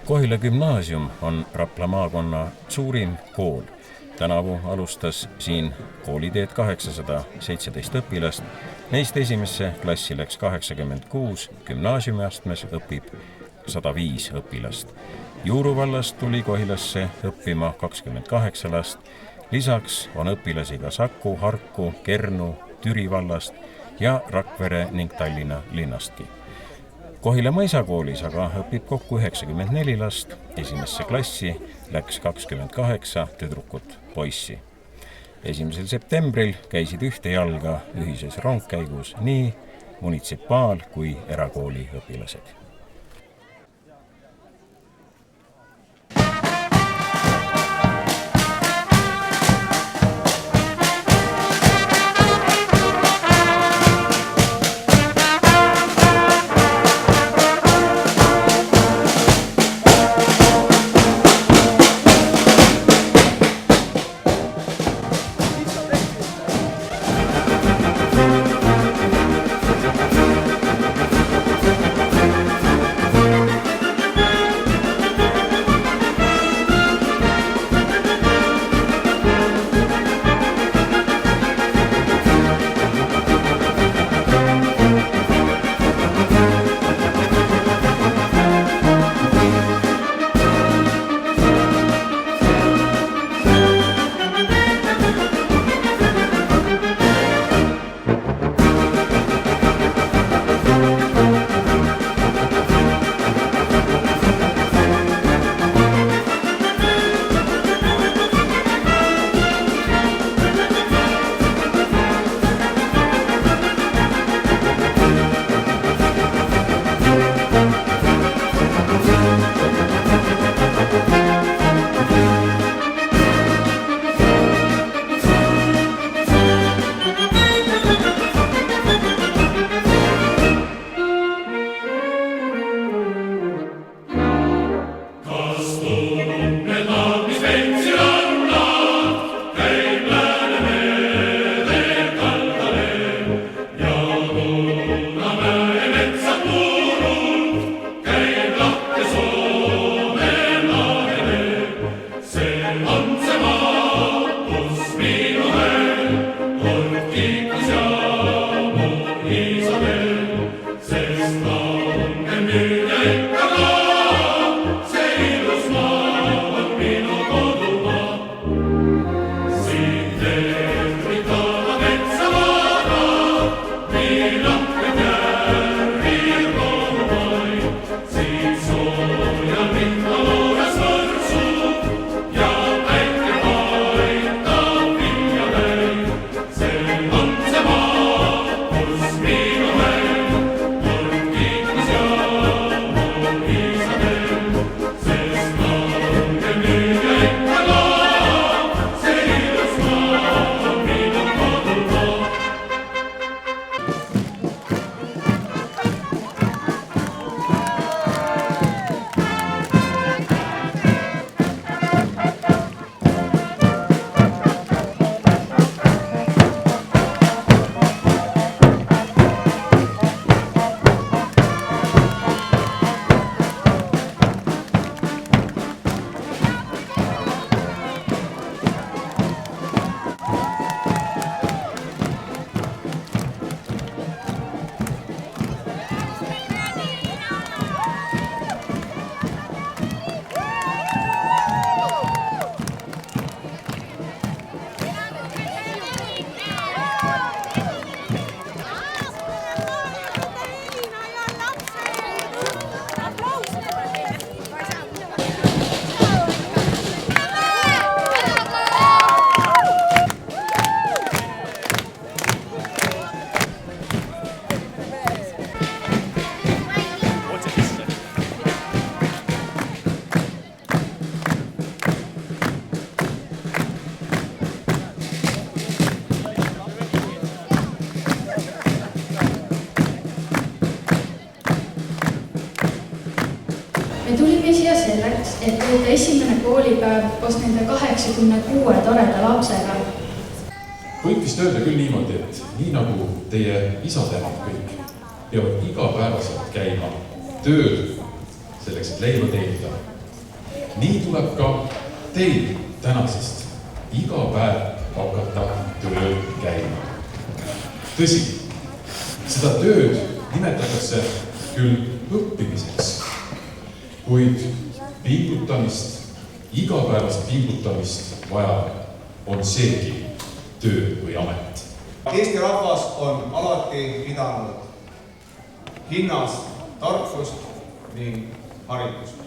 Kohila gümnaasium on Rapla maakonna suurim kool. Tänavu alustas siin kooliteed 817 õpilast. Neist esimesse klassi läks 86, gümnaasiumiastmes õpib 105 õpilast. Juuru vallast tuli Kohilasse õppima 28 last. Lisaks on õpilasi ka Saku, Harku, Kernu, Türi vallast ja Rakvere ning Tallinna linnastki. Kohila mõisakoolis aga õpib kokku 94 last, esimesse klassi läks 28 tüdrukut poissi. 1. septembril käisid ühte jalga ühises rongkäigus nii munitsipaal- kui erakooli õpilased. Me tulime siia selleks, et teete esimene koolipäev koos nende 86 toreda lapsega. Võib vist öelda küll niimoodi, et nii nagu teie isad-emad kõik peavad igapäevaselt käima tööl selleks, et leiba teenida, nii tuleb ka teil tänasest iga päev hakata tööl käima. Tõsi, seda tööd nimetatakse küll õppimiseks, kuid pingutamist, igapäevast pingutamist vaja on seegi töö või amet. Eesti rahvas on alati pidanud hinnas tarkust ning haridust.